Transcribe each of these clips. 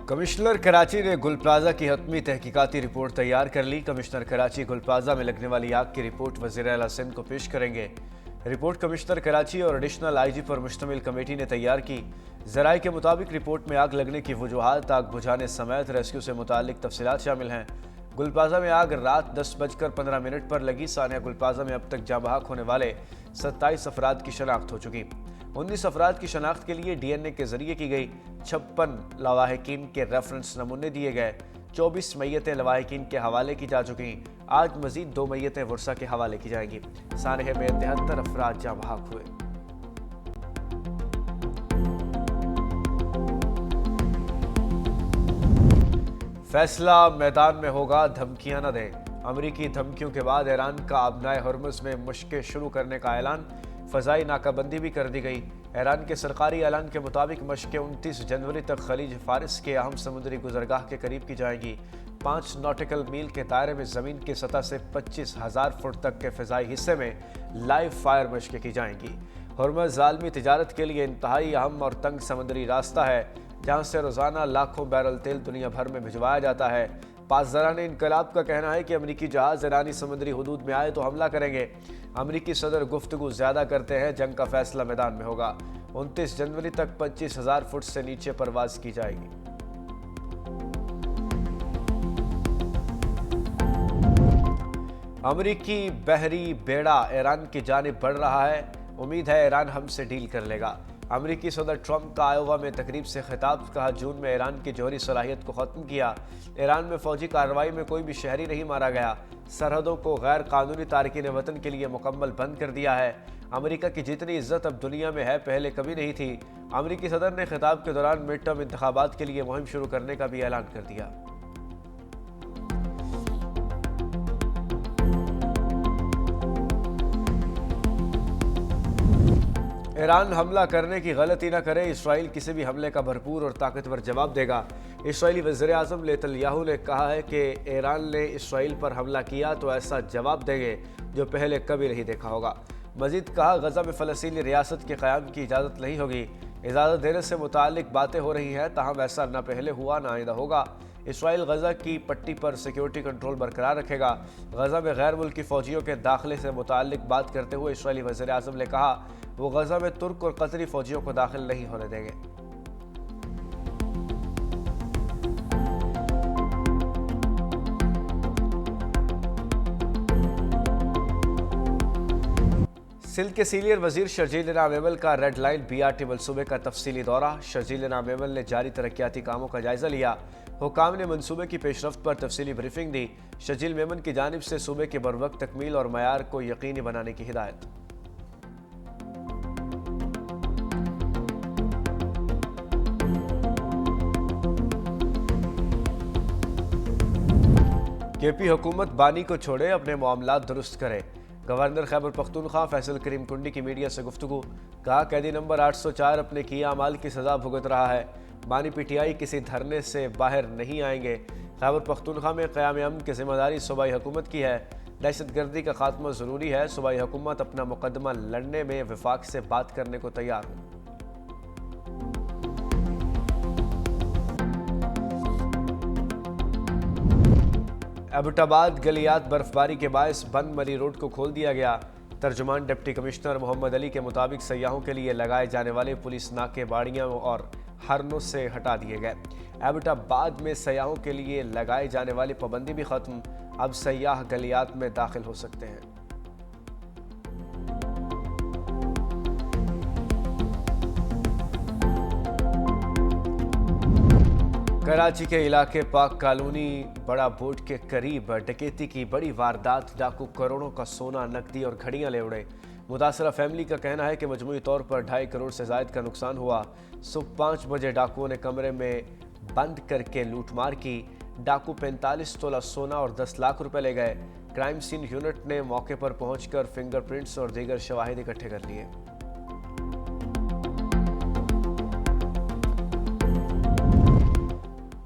Commissioner Karachi ने गुल plaza की हतमी तहकीकाती रिपोर्ट तैयार कर ली। कमिश्नर कराची गुल प्लाजा में लगने वाली आग की रिपोर्ट वज़ीर आला सिंध को पेश करेंगे। रिपोर्ट कमिश्नर कराची और एडिशनल आईजी पर मुश्तमिल कमेटी ने तैयार की। ज़राए के मुताबिक रिपोर्ट में आग लगने की वजूहात, आग बुझाने समेत रेस्क्यू से मुतालिक तफसीलात शामिल हैं। गुल प्लाजा में आग रात 10:15 पर लगी। सानिया गुल प्लाजा में अब तक जाँ बहक होने वाले 27 अफराद की शनाख्त हो चुकी। 19 अफराद की शनाख्त के लिए DNA के जरिए की गई। 56 लवाहिकीन के रेफरेंस नमूने दिए गए। 24 मैयतें लवाहिकीन के हवाले की जा चुकी। आज मजीद 2 मैयतें वर्षा के हवाले की जाएंगी। सानहे में 73 अफराद जाँ बहक हुए। फैसला मैदान में होगा, धमकियां न दें। अमरीकी धमकियों के बाद ईरान का अबनाए हुर्मुज़ में मशक़ें शुरू करने का ऐलान। फ़ज़ाई नाकाबंदी भी कर दी गई। ईरान के सरकारी ऐलान के मुताबिक मशक़ें 29 जनवरी तक खलीज फारिस के अहम समुद्री गुज़रगाह के करीब की जाएंगी। 5 नॉटिकल मील के दायरे में ज़मीन की सतह से 25,000 फुट तक के फ़िज़ाई हिस्से में लाइव फायर मशक़ें की जाएंगी। हुर्मुज़ आलमी तिजारत के लिए इंतहाई अहम और तंग समुद्री रास्ता है, जहाँ से रोज़ाना लाखों बैरल तेल दुनिया भर में भिजवाया जाता है। पासदारान इनकलाब का कहना है कि अमरीकी जहाज़ ईरानी समुद्री हुदूद में आए तो हमला करेंगे। अमरीकी सदर गुफ्तगू ज़्यादा करते हैं, जंग का फैसला मैदान में होगा। 29 जनवरी तक 25,000 फुट से नीचे परवाज की जाएगी। अमरीकी बहरी बेड़ा ईरान की जानिब बढ़ रहा है। उम्मीद है ईरान हमसे डील कर लेगा। अमरीकी सदर ट्रंप का आयोवा में तकरीब से खिताब। कहा, जून में ईरान की जौहरी सलाहियत को ख़त्म किया। ईरान में फ़ौजी कार्रवाई में कोई भी शहरी नहीं मारा गया। सरहदों को गैर कानूनी तारकीन वतन के लिए मुकम्मल बंद कर दिया है। अमरीका की जितनी इज्जत अब दुनिया में है, पहले कभी नहीं थी। अमरीकी सदर ने खिताब के दौरान मिड टर्म इंतखाबात के लिए मुहिम शुरू करने का भी ऐलान कर दिया। ईरान हमला करने की गलती न करे। इसराइल किसी भी हमले का भरपूर और ताकतवर जवाब देगा। इसराइली वज़ीर-ए-आज़म नेतन्याहू ने कहा है कि ईरान ने इसराइल पर हमला किया तो ऐसा जवाब देंगे जो पहले कभी नहीं देखा होगा। मजीद कहा, गजा में फ़लस्तीनी रियासत के क़याम की इजाज़त नहीं होगी। इजाज़त देने से मुतालिक बातें हो रही हैं, ताहम ऐसा न पहले हुआ न आइंदा होगा। इसराइल गजा की पट्टी पर सिक्योरिटी कंट्रोल बरकरार रखेगा। गजा में गैर मुल्की फ़ौजियों के दाखिले से मुतालिक बात करते हुए इसराइली वज़ीर-ए-आज़म ने कहा, वो गजा में तुर्क और कतरी फ़ौजियों को दाखिल नहीं होने देंगे। सिंध के सीनियर वजीर शर्जील इनाम एमल का रेड लाइन BRT मनसूबे का तफसीली दौरा। शर्जील इनाम एमल ने जारी तरक्याती कामों का जायजा लिया। हुकाम ने मनसूबे की पेशरफ्त पर तफसीली ब्रीफिंग दी। शर्जील मेमन की जानिब से सूबे के बरवक्त तकमील और मयार को यकीनी बनाने की हिदायत। KP हुकूमत बानी को छोड़े, अपने मामलात दुरुस्त करे। गवर्नर खैबर पख्तूनख्वा फैसल करीम कुंडी की मीडिया से गुफ्तगू। कहा, कैदी नंबर 804 अपने किए अमाल की सज़ा भुगत रहा है। बानी PTI किसी धरने से बाहर नहीं आएंगे। खैबर पख्तूनख्वा में क़याम अमन की जिम्मेदारी सूबाई हुकूमत की है। दहशत गर्दी का खात्मा ज़रूरी है। सूबाई हुकूमत अपना मुकदमा लड़ने में वफाक से बात करने को तैयार हो। एबटाबाद गलियात बर्फबारी के बायस बंद मरी रोड को खोल दिया गया। तर्जुमान डिप्टी कमिश्नर मोहम्मद अली के मुताबिक सयाहों के लिए लगाए जाने वाले पुलिस नाके बाड़ियाँ और हरनों से हटा दिए गए। एबटाबाद में सयाहों के लिए लगाए जाने वाली पाबंदी भी खत्म। अब सयाह गलियात में दाखिल हो सकते हैं। कराची के इलाके पाक कॉलोनी बड़ा बोर्ड के करीब डकैती की बड़ी वारदात। डाकू करोड़ों का सोना, नकदी और घड़ियां ले उड़े। मुतासरा फैमिली का कहना है कि मजमूई तौर पर 2.5 करोड़ से ज़ायद का नुकसान हुआ। सुबह 5 बजे डाकुओं ने कमरे में बंद करके लूटमार की। डाकू 45 तोला सोना और 10 लाख रुपए ले गए। क्राइम सीन यूनिट ने मौके पर पहुंचकर फिंगरप्रिंट्स और दीगर शवाहिद इकट्ठे कर लिए।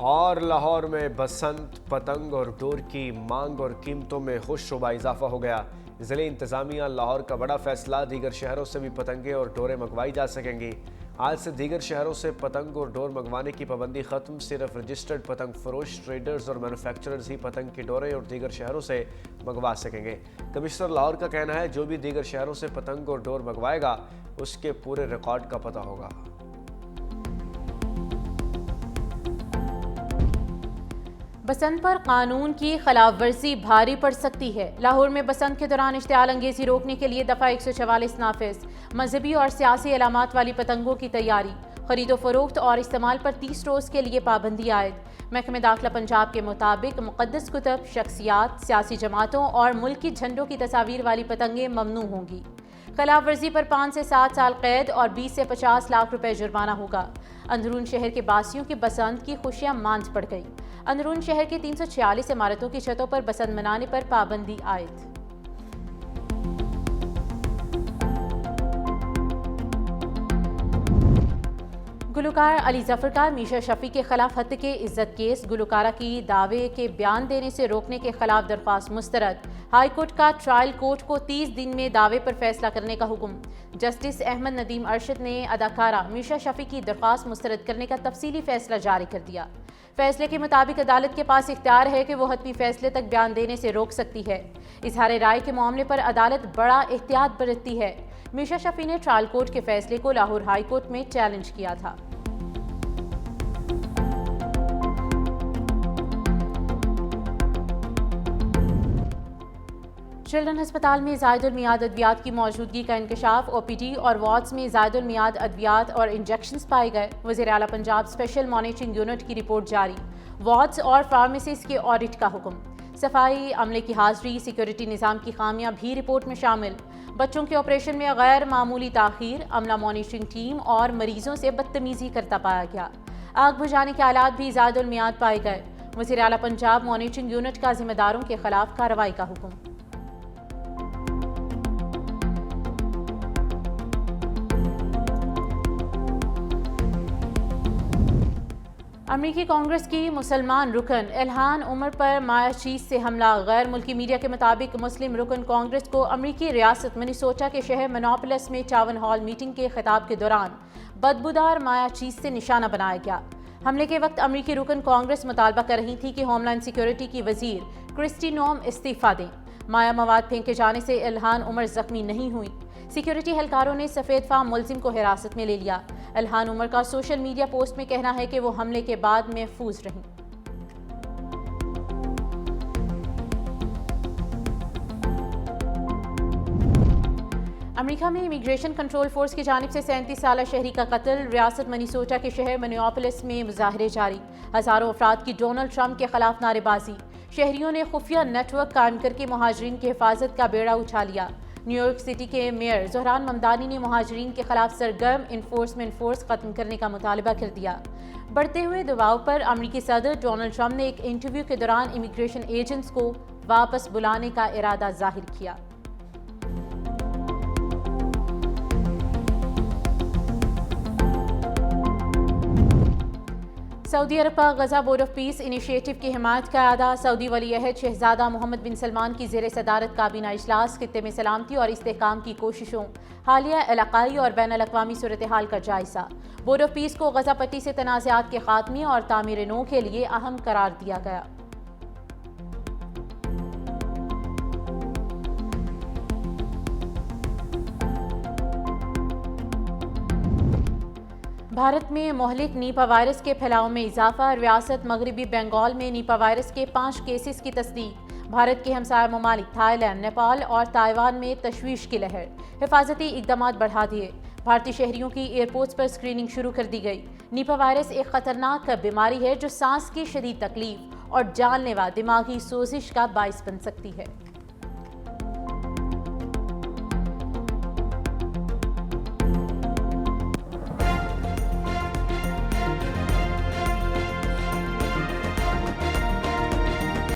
और लाहौर में बसंत, पतंग और डोर की मांग और कीमतों में खुशरुबा इजाफा हो गया। ज़िले इंतज़ामिया लाहौर का बड़ा फैसला, दीगर शहरों से भी पतंगे और डोरें मंगवाई जा सकेंगी। آج سے دیگر شہروں سے پتنگ اور ڈور منگوانے کی پابندی ختم، صرف رجسٹرڈ پتنگ فروش، ٹریڈرز اور مینوفیکچررز ہی پتنگ کی ڈوریں اور دیگر شہروں سے منگوا سکیں گے۔ کمشنر لاہور کا کہنا ہے جو بھی دیگر شہروں سے پتنگ اور ڈور منگوائے گا اس کے پورے ریکارڈ کا پتہ ہوگا۔ بسنت پر قانون کی خلاف ورزی بھاری پڑ سکتی ہے۔ لاہور میں بسنت کے دوران اشتعال انگیزی روکنے کے لیے دفعہ 144 نافذ، مذہبی اور سیاسی علامات والی پتنگوں کی تیاری، خرید و فروخت اور استعمال پر 30 روز کے لیے پابندی عائد۔ محکمہ داخلہ پنجاب کے مطابق مقدس کتب، شخصیات، سیاسی جماعتوں اور ملکی جھنڈوں کی تصاویر والی پتنگیں ممنوع ہوں گی۔ خلاف ورزی پر 5 سے 7 سال قید اور 20 سے 50 لاکھ روپے جرمانہ ہوگا۔ اندرون شہر کے باسیوں کی بسنت کی خوشیاں ماند پڑ گئی۔ اندرون شہر کی 346 عمارتوں کی چھتوں پر بسنت منانے پر پابندی عائد۔ گلوکار علی ظفر کا میشا شفیع کے خلاف ہتک عزت کیس، گلوکارہ کی دعوے کے بیان دینے سے روکنے کے خلاف درخواست مسترد۔ ہائی کورٹ کا ٹرائل کورٹ کو 30 دن میں دعوے پر فیصلہ کرنے کا حکم۔ جسٹس احمد ندیم ارشد نے اداکارہ میشا شفیع کی درخواست مسترد کرنے کا تفصیلی فیصلہ جاری کر دیا۔ فیصلے کے مطابق عدالت کے پاس اختیار ہے کہ وہ حتمی فیصلے تک بیان دینے سے روک سکتی ہے۔ اظہار رائے کے معاملے پر عدالت بڑا احتیاط برتتی ہے۔ میشا شفیع نے ٹرائل کورٹ کے فیصلے کو لاہور ہائی کورٹ میں چیلنج کیا تھا۔ چلڈرن ہسپتال میں زائد المیعاد ادویات کی موجودگی کا انکشاف، او پی ڈی اور وارڈز میں زائد المیعاد ادویات اور انجیکشنز پائے گئے۔ وزیر اعلیٰ پنجاب اسپیشل مانیٹرنگ یونٹ کی رپورٹ جاری، وارڈز اور فارمیسیز کے آڈٹ کا حکم۔ صفائی عملے کی حاضری، سیکیورٹی نظام کی خامیاں بھی رپورٹ میں شامل۔ بچوں کے آپریشن میں غیر معمولی تاخیر، عملہ مانیٹرنگ ٹیم اور مریضوں سے بدتمیزی کرتا پایا گیا۔ آگ بجھانے کے آلات بھی زائد المیعاد پائے گئے۔ وزیر اعلیٰ پنجاب مانیٹرنگ یونٹ کا ذمہ داروں کے خلاف کارروائی کا حکم۔ امریکی کانگریس کی مسلمان رکن الہان عمر پر مایا چیز سے حملہ۔ غیر ملکی میڈیا کے مطابق مسلم رکن کانگریس کو امریکی ریاست منیسوٹا کے شہر منوپولس میں ٹاؤن ہال میٹنگ کے خطاب کے دوران بدبودار مایا چیز سے نشانہ بنایا گیا۔ حملے کے وقت امریکی رکن کانگریس مطالبہ کر رہی تھی کہ ہوم لینڈ سیکیورٹی کی وزیر کرسٹی نوم استعفیٰ دیں۔ مایا مواد پھینکے جانے سے الہان عمر زخمی نہیں ہوئی۔ سیکیورٹی اہلکاروں نے سفید فام ملزم کو حراست میں لے لیا۔ الہان عمر کا سوشل میڈیا پوسٹ میں کہنا ہے کہ وہ حملے کے بعد محفوظ رہیں۔ امریکہ میں امیگریشن کنٹرول فورس کی جانب سے 37 سالہ شہری کا قتل، ریاست منیسوٹا کے شہر منیوپولس میں مظاہرے جاری، ہزاروں افراد کی ڈونلڈ ٹرمپ کے خلاف نعرے بازی، شہریوں نے خفیہ نیٹ ورک قائم کر کے مہاجرین کی حفاظت کا بیڑا اٹھا لیا۔ نیو یارک سٹی کے میئر زہران ممدانی نے مہاجرین کے خلاف سرگرم انفورسمنٹ فورس ختم کرنے کا مطالبہ کر دیا۔ بڑھتے ہوئے دباؤ پر امریکی صدر ڈونلڈ ٹرمپ نے ایک انٹرویو کے دوران امیگریشن ایجنٹس کو واپس بلانے کا ارادہ ظاہر کیا۔ سعودی عرب کا Gaza board of peace initiative کی حمایت کا اعادہ، سعودی ولی عہد شہزادہ محمد بن سلمان کی زیر صدارت کابینہ اجلاس، خطے میں سلامتی اور استحکام کی کوششوں، حالیہ علاقائی اور بین الاقوامی صورتحال کا جائزہ۔ بورڈ آف پیس کو غزہ پٹی سے تنازعات کے خاتمے اور تعمیر نو کے لیے اہم قرار دیا گیا۔ بھارت میں مہلک نیپا وائرس کے پھیلاؤ میں اضافہ، ریاست مغربی بنگال میں نیپا وائرس کے 5 کیسز کی تصدیق۔ بھارت کے ہمسایہ ممالک تھائی لینڈ، نیپال اور تائیوان میں تشویش کی لہر، حفاظتی اقدامات بڑھا دیے۔ بھارتی شہریوں کی ایئرپورٹس پر اسکریننگ شروع کر دی گئی۔ نیپا وائرس ایک خطرناک بیماری ہے جو سانس کی شدید تکلیف اور جان لیوا دماغی سوزش کا باعث بن سکتی ہے۔